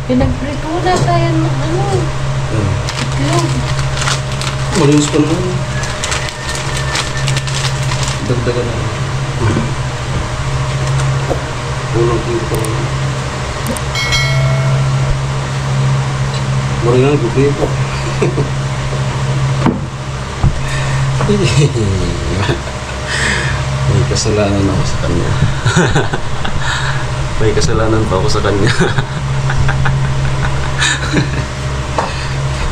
Pinagprito na tayo ng ano. Itlog. Malinis pa naman. Dagdagan na. Unang kilo pa naman. Maringan, gupi po. May kasalanan ako sa kanya. May kasalanan pa ako sa kanya.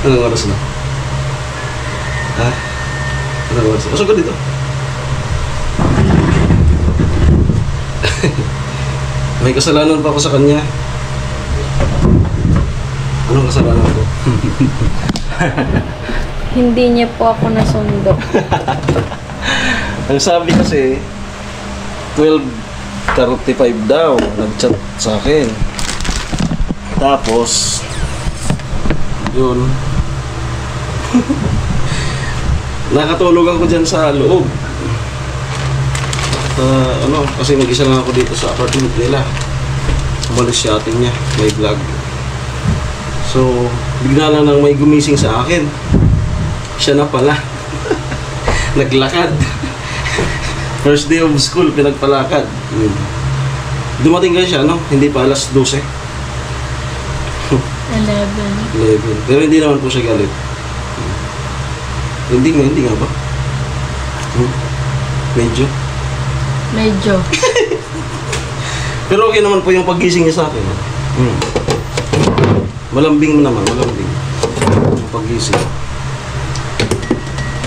Anong oras na? Ha? Anong oras na? Pasok ka dito. May kasalanan pa ako sa kanya. Anong kasalanan ko? Hindi niya po ako nasundo. Ang sabi kasi 12:35 daw nag-chat sa akin. Tapos yun. Nakatulog ako dyan sa loob. Ano, kasi mag-isa lang ako dito sa apartment nila. Umalis si ate niya, may vlog. So, bigla lang nang may gumising sa akin. Siya na pala. Naglakad. First day of school, pinagpalakad. Dumating kasi siya, no? Hindi pa alas 12. 11. Pero hindi naman po siya galit. Hindi nga ba? Medyo. Pero okay naman po yung paggising niya sa akin. Malambing naman, malambing. Yung paggising.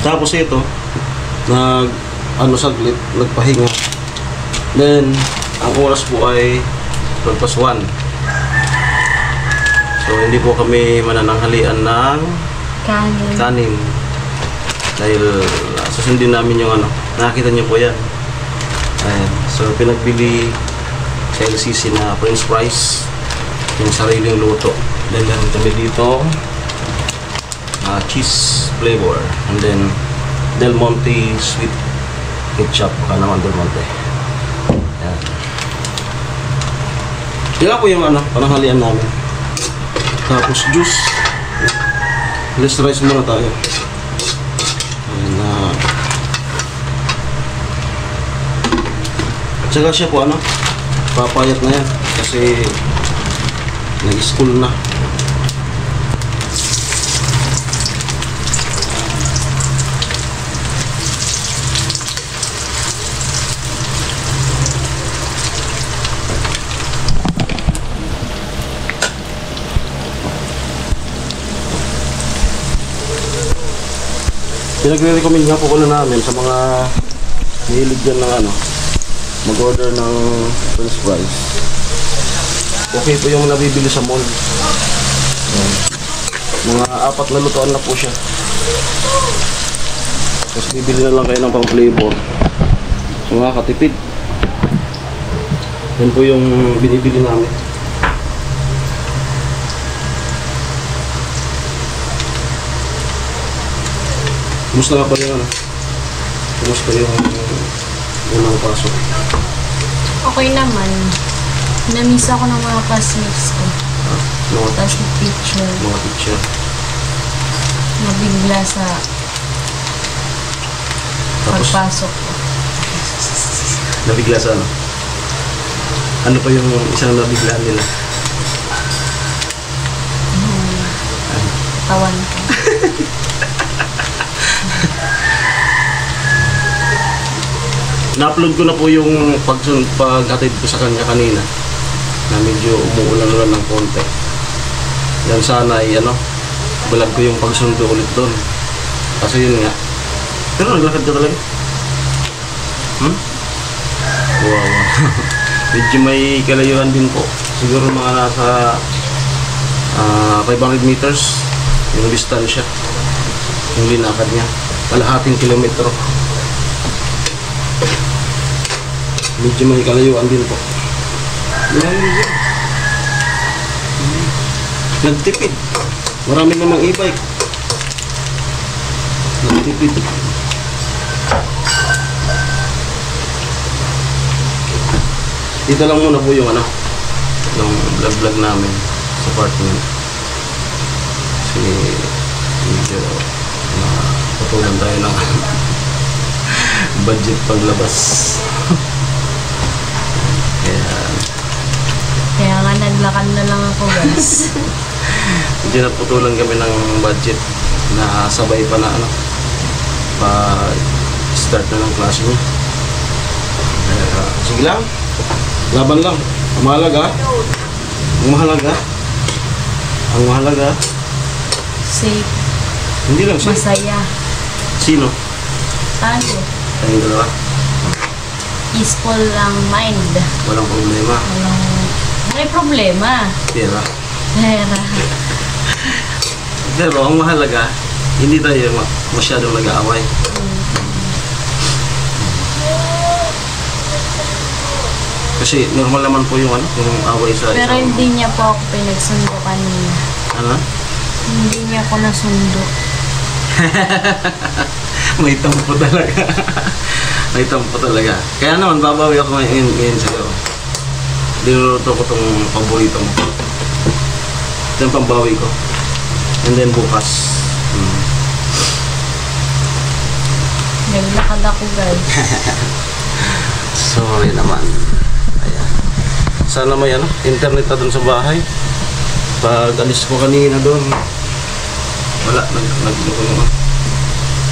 Tapos ito, saglit, nagpahinga. Then, ang oras po ay 1:12. So, hindi po kami manananghalian ng kanin. Dahil susundin namin yung nakita niyo po yan. Ayan. So, pinagbili sa LCC na french fries, yung sariling luto. Then, meron kami dito cheese flavor. And then, Del Monte sweet ketchup. Baka naman Del Monte. Ayan. Yan po yung pananghalian namin. Tapos juice. Let's rice muna tayo. Ayan na. Tsaka siya po papayat na yan. Kasi nag-school na. Pinagre-recommend nga po ko na namin sa mga mahilig dyan ng mag-order ng french fries. Okay po yung nabibili sa mall. Mga 4 na lutuan na po siya. Tapos bibili na lang kayo ng pang flavor. So makakatipid. Yan po yung binibili namin. Kumusta nga pa yung kumusta yung unang pasok? Okay naman. Namiss ako ng mga classmates ko. Tapos mga teacher. Nabigla sa pagpasok ko. Nabigla sa ano pa yung isang nabiglaan nila? Tawan ko. Na-upload ko na po yung paghatid ko sa kanya kanina na medyo umuulan-ulan ng konti. Yan sana ay balag ko yung pagsundo ulit doon. Kasi yun nga. Pero naglakad ka talaga? Wow. Medyo may kalayuan din po. Siguro mga nasa 500 meters yung distansya. Yung linakad niya. Kalahating kilometro. Medyo may kalayuan din po. Nagtipid. Marami namang e-bike. Nagtipid. Dito lang muna po yung yung vlog namin. apartment. Kasi medyo putulan tayo ng budget paglabas. Kaya nga naglakad na lang ako, guys. Medyo naputulan kami ng budget na sabay pa na ano, pa start na ng klase niya. Sige lang, laban lang. Ang mahalaga, ang mahalaga, Safe. hindi lang siya. Masaya. Sino? Tayo. Tayong dalawa. Peaceful lang mind. Walang problema. May problema. Pera. Pera. Pero ang mahalaga, hindi tayo masyadong nag-aaway. Kasi normal naman po yung yung away sa Pero isang... hindi niya po ako pinagsundo kanina. Ano? Hindi niya ako nasundo. May tampo talaga. May tampo talaga. Kaya naman, babawi ako ngayon sa'yo. Dinuluto ko tong paborito mo. Ito yung pambawi ko. And then bukas. Naglakad ako, guys. Sorry naman. Ayan. Sana may internet na dun sa bahay. Pag alis ko kanina doon, wala, nag-look naman.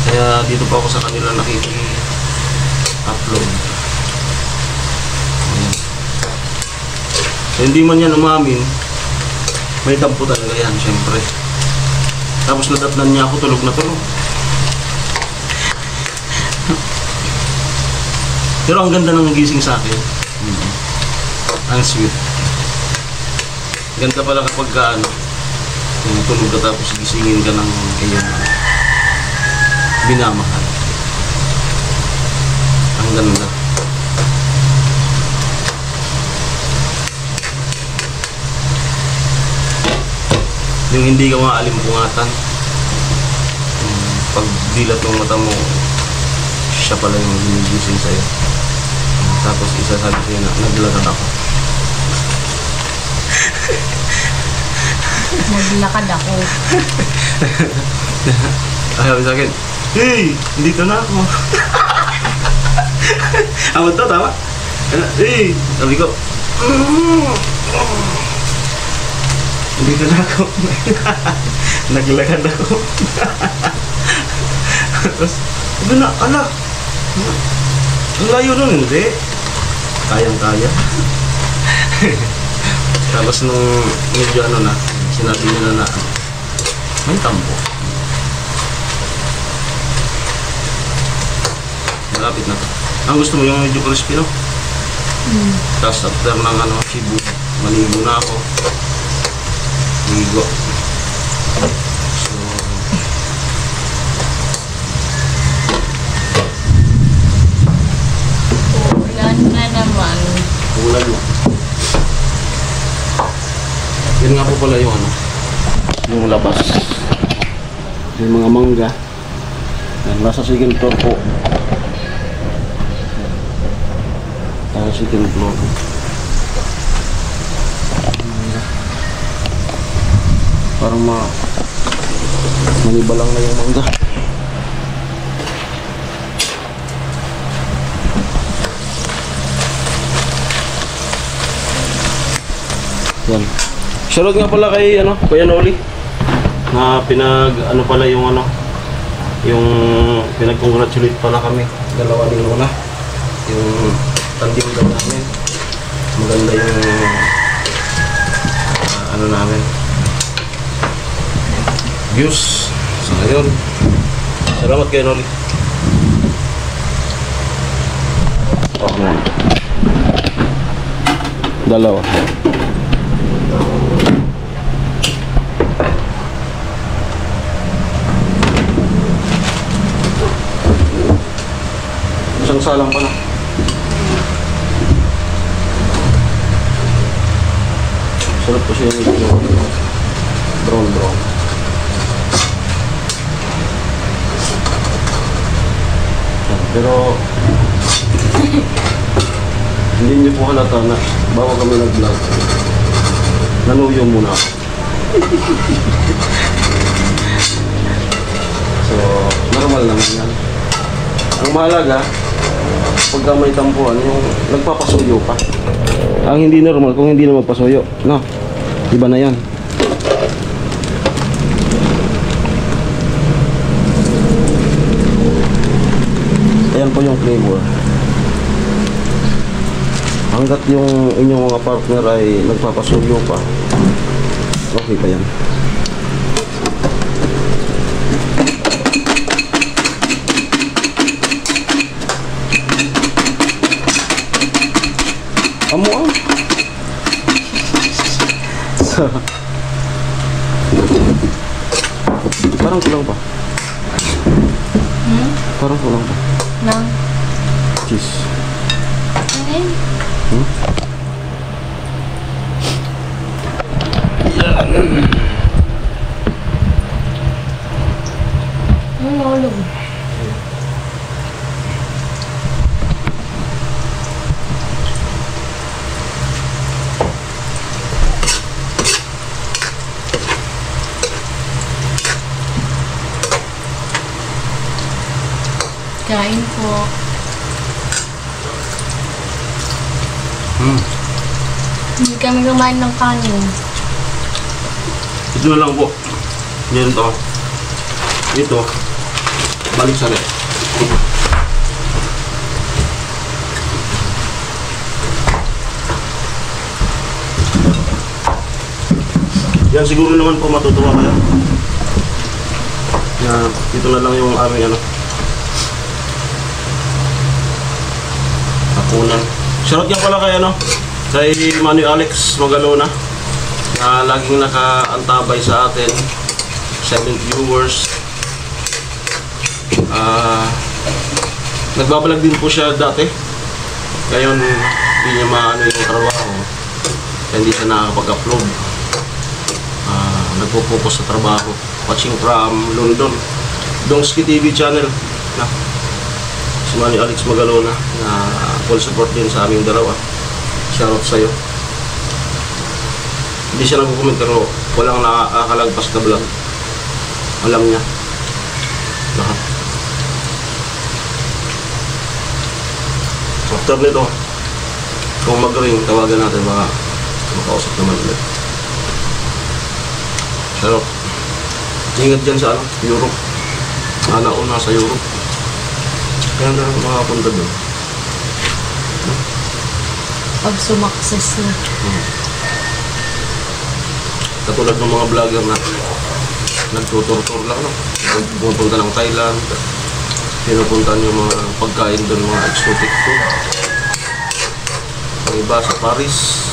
Kaya dito pa ako sa kanila nakiki-upload. So, hindi man yan umamin, may tampo talaga yan, syempre. Tapos nadatnan niya ako, tulog na tulog. Pero ang ganda ng gising sa akin. Ang sweet. Ganda pala kapag tulog ka tapos gisingin ka ng iyong binamahal. Ang ganda. Yung hindi ka maalimpungatan. Pag dilat ng mata mo, siya pala yung ginigising sa'yo. Tapos isasabi sa'yo na naglakad ako. Naglakad ako. Sabi sa akin, hey! Dito na ako. Amad to, tama? Hey! Sabi ko, dito na ako. Naglakad ako. Tapos, sabi na, anak! Ang layo nun, hindi. Kayang-kaya. Tapos nung medyo sinabi nila na may tampo. Malapit na to. Ang gusto mo yung medyo crispy, no? Tapos after ng Cebu, maligo na ako. Ligo. So, Ulan na naman. ulan mo. Yun nga po pala yung yung labas. Yung mga mangga. Yan, nasa second floor po. Nasa second floor po. Parang manibalang na yung mangga. Yan. Shoutout nga pala kay Kuya Noli na pala yung yung pinag-congratulate pala kami dalawa ni Luna yung tandem daw namin. Maganda yung namin views sa ngayon. Salamat kay Noli. Okay. Dalawa. Isang salang pa na. Sarap po siya yung brown. Pero hindi niyo po halata na bago kami nag-vlog, nanuyo muna ako. So, normal naman yan. Ang mahalaga, pagka may tampuan, yung nagpapasuyo pa. Ang hindi normal, kung hindi na magpasuyo, no? Iba na yan. Ayan po yung flavor. Hanggat yung inyong mga partner ay nagpapasuyo pa, okay pa yan. Amuang. Parang kulang pa. Parang kulang pa. Nang? Cheese. Ano yun? Ano nahulog? Kain po. Hindi kami kumain ng kanin. Ito na lang po. Yan to. Ito. Balik sa rin. Yan siguro naman po matutuwa kayo. Na ito na lang yung aming ano. Hapunan. Shoutout nga pala kay ano. Kay Manny Alex Magalona na laging nakaantabay sa atin, 7 viewers. Nagbabalag din po siya dati, ngayon hindi niya maano yung trabaho kaya hindi siya nakakapag-upload. Nagpo-focus sa trabaho, watching from London, Dongski TV channel na si Manny Alex Magalona na full support din sa aming dalawa. Shoutout sa'yo. Hindi siya nag-comment pero walang nakakalagpas na vlog. Alam niya. Lahat. After nito, kung mag-ring, tawagan natin baka makausap naman ulit. Shoutout. Ingat dyan sa ano, Europe. Una sa Europe. Kaya na makapunta doon. Pag sumakses na. Katulad ng mga vlogger na nagtutur-tur lang, no? Pupunta ng Thailand, pinupuntahan yung mga pagkain doon, mga exotic food. Ang iba sa Paris.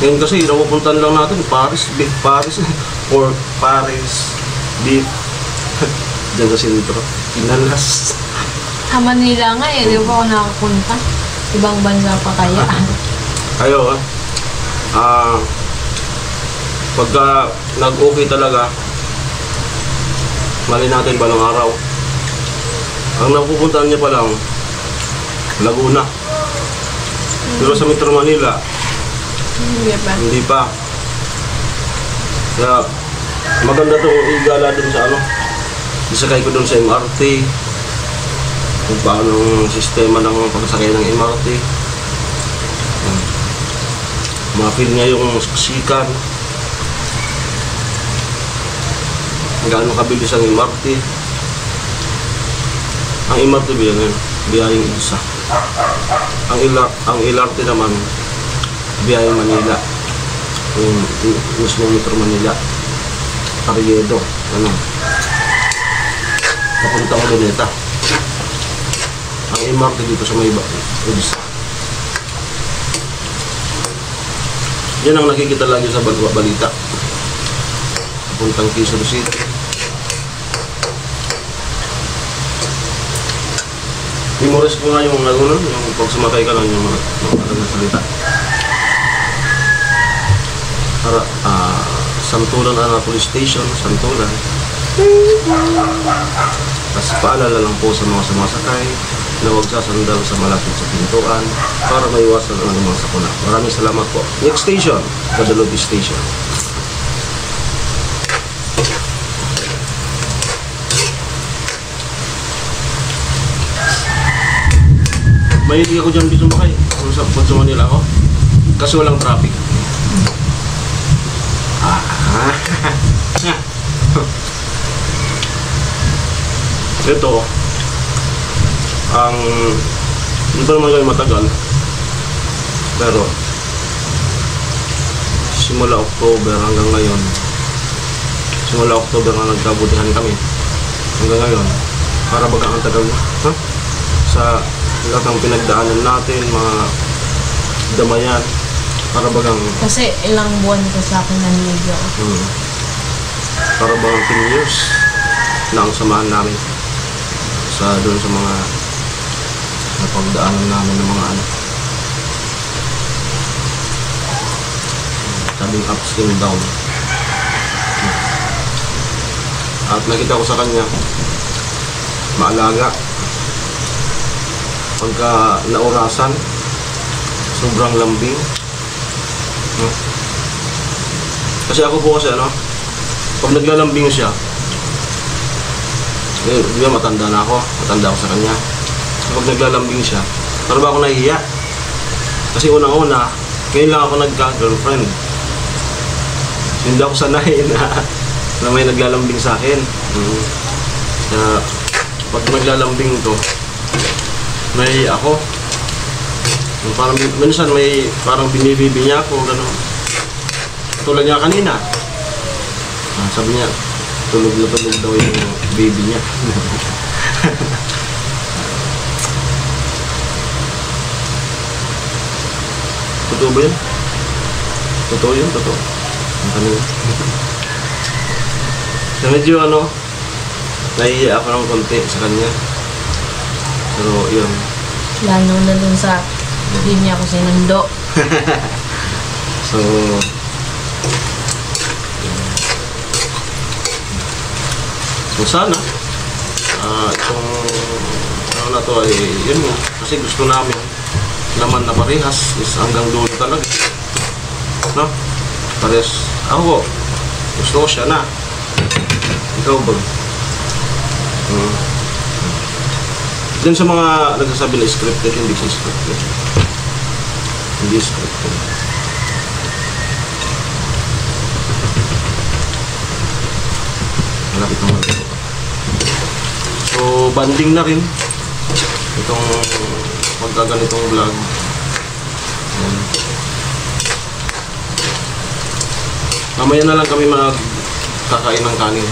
Ngayon kasi napupuntahan lang natin Paris, beef Paris, pork Paris, beef. Diyan sa sentro, Pinalas. Sa Manila nga eh, di ba ako nakapunta? Ibang bansa pa kaya. Ayo, pagka nag-okay talaga, mali natin balang araw. Ang napupuntahan niya pa lang, Laguna. Pero sa Metro Manila, hindi pa. Kaya maganda itong igala dun sa ano. Isakay ko dun sa MRT. Kung paano ang sistema ng pagsakay ng MRT. Ma-feel niya yung sikan. Gaano kabilis ang MRT. Ang MRT biyayang isa. Ang LRT naman biyayang Manila. Yung mismo Metro Manila. Carriedo. Ano? Papunta ko Luneta. Ang MRT dito sa may isa. Yan ang nakikita lagi sa balita. Papuntang Quezon City. Memorize ko nga yung yung pag sumakay ka lang yung mga salita. Para, Santulan Police Station, Santulan. Tapos paalala lang po sa mga sumasakay na huwag sasandal sa malapit sa pintuan para maiwasan ang mga sakuna. Maraming salamat po. Next station, Guadalupe Station. Mahilig ako dyan dito sumakay. Pag sa Manila ako. Kasi walang traffic. Ito, hindi pa naman kayo matagal. Pero, simula October hanggang ngayon, simula October na nagkabutihan kami. Hanggang ngayon, para baga ang tagal na. Sa lahat ng pinagdaanan natin, mga damayan, para bagang... Kasi ilang buwan ko sa akin naniligo. Para bagang 10 years na ang samahan namin doon sa mga napagdaanan namin ng mga anak. Sabing ups and down. At nakita ko sa kanya, maalaga. Pagka naurasan, sobrang lambing. Kasi ako po kasi pag naglalambing siya, di ba matanda na ako sa kanya. Pag naglalambing siya, para ba ako nahihiya? Kasi unang-una, ngayon lang ako nagka-girlfriend. Hindi ako sanay na may naglalambing sa akin. Pag naglalambing to, nahihiya ako. Parang minsan may parang binibibi niya ako, gano'n. Tulad niya kanina. Sabi niya, tulog na tulog daw yung baby niya. Totoo ba yun? Totoo yun, totoo. Ang kanina. So medyo nahihiya ako ng konti sa kanya. Pero yun. Lalo na dun sa hindi niya ako sinundo. So sana itong na to ay yun nga, kasi gusto namin naman na parehas is hanggang dulo talaga, parehas. Ako gusto ko siya na. Ikaw ba? Then sa mga nagsasabi na scripted, hindi siya scripted. Hindi scripted. Malapit naman ito. So, banding na rin itong magkaganitong vlog. Mamaya na lang kami magkakain ng kanin.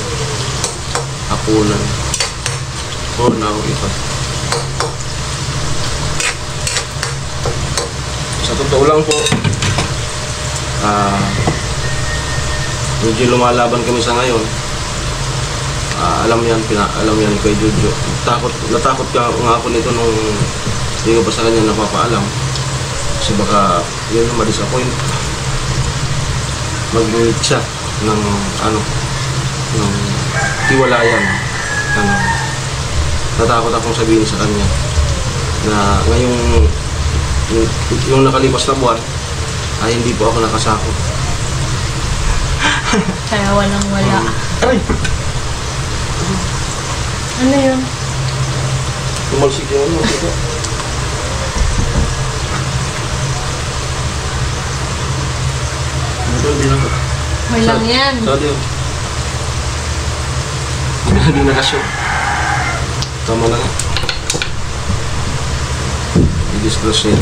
Hapunan. So, now ito. Sa totoo lang po, medyo lumalaban kami sa ngayon. Alam yan kay Jojo. Natakot nga ako nito nung hindi ko pa sa kanya napapaalam. Kasi baka yun ma-disappoint. Mag-limit siya ng ng tiwalayan. Natakot akong sabihin sa kanya na ngayong yung nakalipas na buwan ay hindi po ako nakasako. Kaya walang wala. Ay! Ano yun? Tumalsik yung ito. Hindi na. Walang yan. Saan yun? Hindi na kasyo. Tama na nga. I-disclose niya.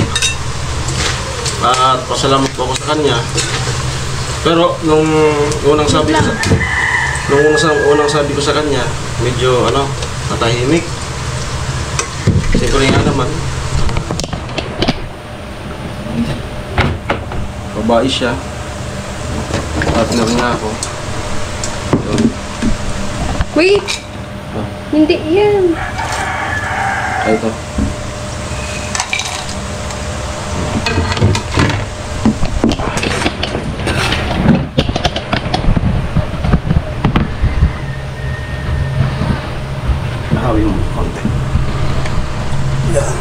At pasalamat po ako sa kanya. Pero nung unang sabi ko sa kanya, medyo natahimik. Siyempre nga naman, babae siya. Partner nga ako. Yun. Wait! Hindi yan. Ay, ito. Nahaw yung konti. Yan.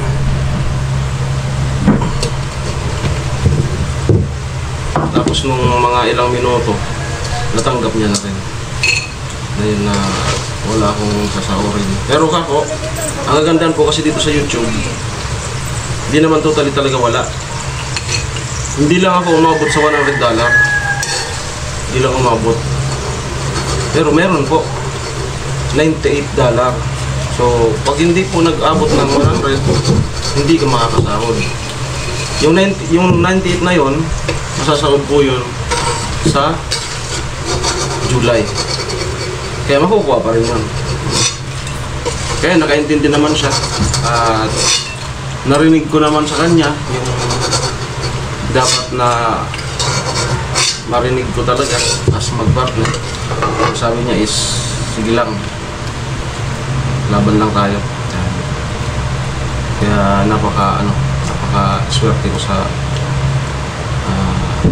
Tapos nung mga ilang minuto, natanggap niya na rin. Na yun na wala akong sasaorin. Pero kako, ang kagandahan po kasi dito sa YouTube, Hindi naman totally talaga wala. Hindi lang ako umabot sa $100. Hindi lang umabot. Pero meron po. $98. So, pag hindi po nag-abot ng 100, hindi ka makakasahod. Yung 98 na yon, masasahod po yun sa July. Kaya makukuha pa rin yun. Kaya nakaintindi naman siya. At narinig ko naman sa kanya yung dapat na marinig ko talaga as mag-partner. Sabi niya is, sige lang, laban lang tayo. Kaya napaka swerte ko sa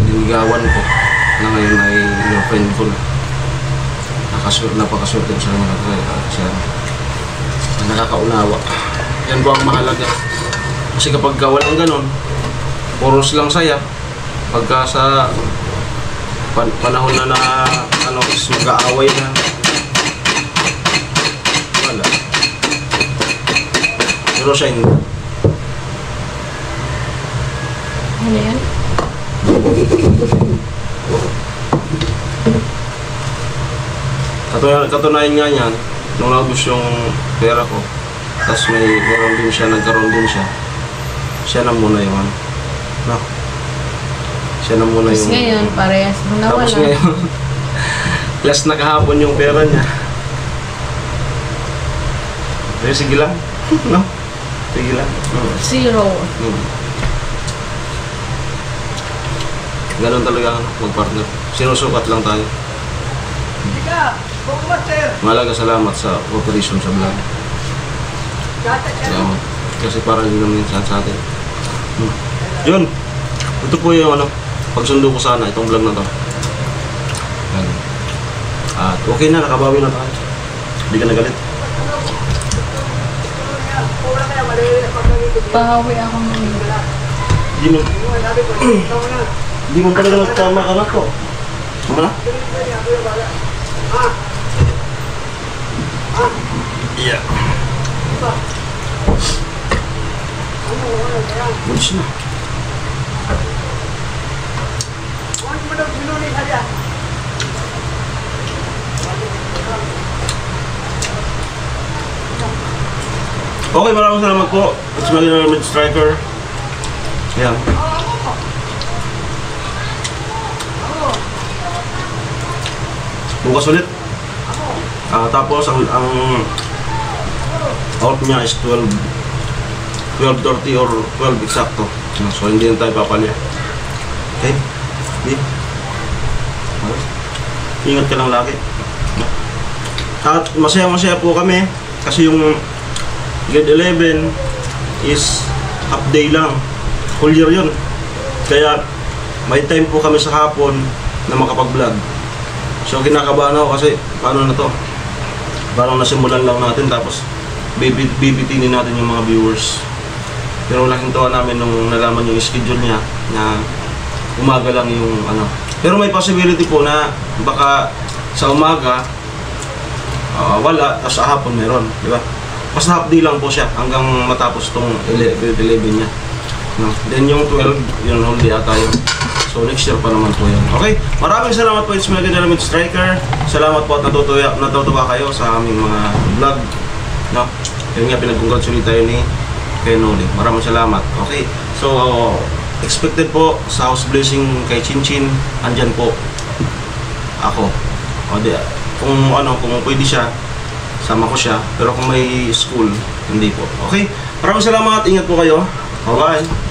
liligawan ko na ngayon ay your friendful. Napakaswerte ko sa kanya kasi nakakaunawa. Yan po ang mahalaga. Kasi kapag walang ganon, puros lang saya. Pagka sa panahon na is mag-aaway na, wala. Pero siya hindi. Ano yan? Katunayan nga niyan, nung naubos yung pera ko, tapos nagkaroon din siya, siya na muna yung ano. No? Siya na muna Tapos yung... ngayon, parehas mo nawala. Tapos ngayon, last na kahapon yung pera niya. Pero sige lang. No? Sige lang. No. Zero. Ganon talaga mag-partner. Sinusukat lang tayo. Malaga salamat sa cooperation sa vlog. Salamat. Kasi parang hindi naman sa atin. Yun. Ito po yung pagsundo ko sana itong vlog na to. At okay na, nakabawi na tayo. Hindi ka nagalit. Pahawi ako ng Hindi mo talaga nagtama ka na to. Tama na? Yeah. Bulis na. Okay, maraming salamat po. It's Malina Mid Striker. Ayan. Bukas ulit. Tapos ang out niya is 12:30 or 12 eksakto. So hindi na tayo papalya. Okay? Ingat ka lang lagi. At masaya-masaya po kami kasi yung grade 11 is half day lang. Whole year yun. Kaya may time po kami sa hapon na makapag-vlog. So kinakabahan ako kasi paano na to? Parang nasimulan lang natin tapos bibitinin natin yung mga viewers. Pero laking tuwa namin nung nalaman yung schedule niya na umaga lang yung Pero may possibility po na baka sa umaga wala, tapos sa hapon meron, di ba? Basta half day lang po siya hanggang matapos tong 11 niya. No? Then yung 12, yun whole day ata yun. So next year pa naman po yun. Okay, maraming salamat po. It's Malina Mid Striker. Salamat po at natutuwa kayo sa aming mga vlog. No? Yun nga, pinag-congratulate tayo ni Kenoli. Maraming salamat. Okay, so expected po sa house blessing kay Chinchin. Andyan po ako. O di, kung pwede siya, sama ko siya. Pero kung may school, hindi po. Okay, maraming salamat. Ingat po kayo. Bye-bye.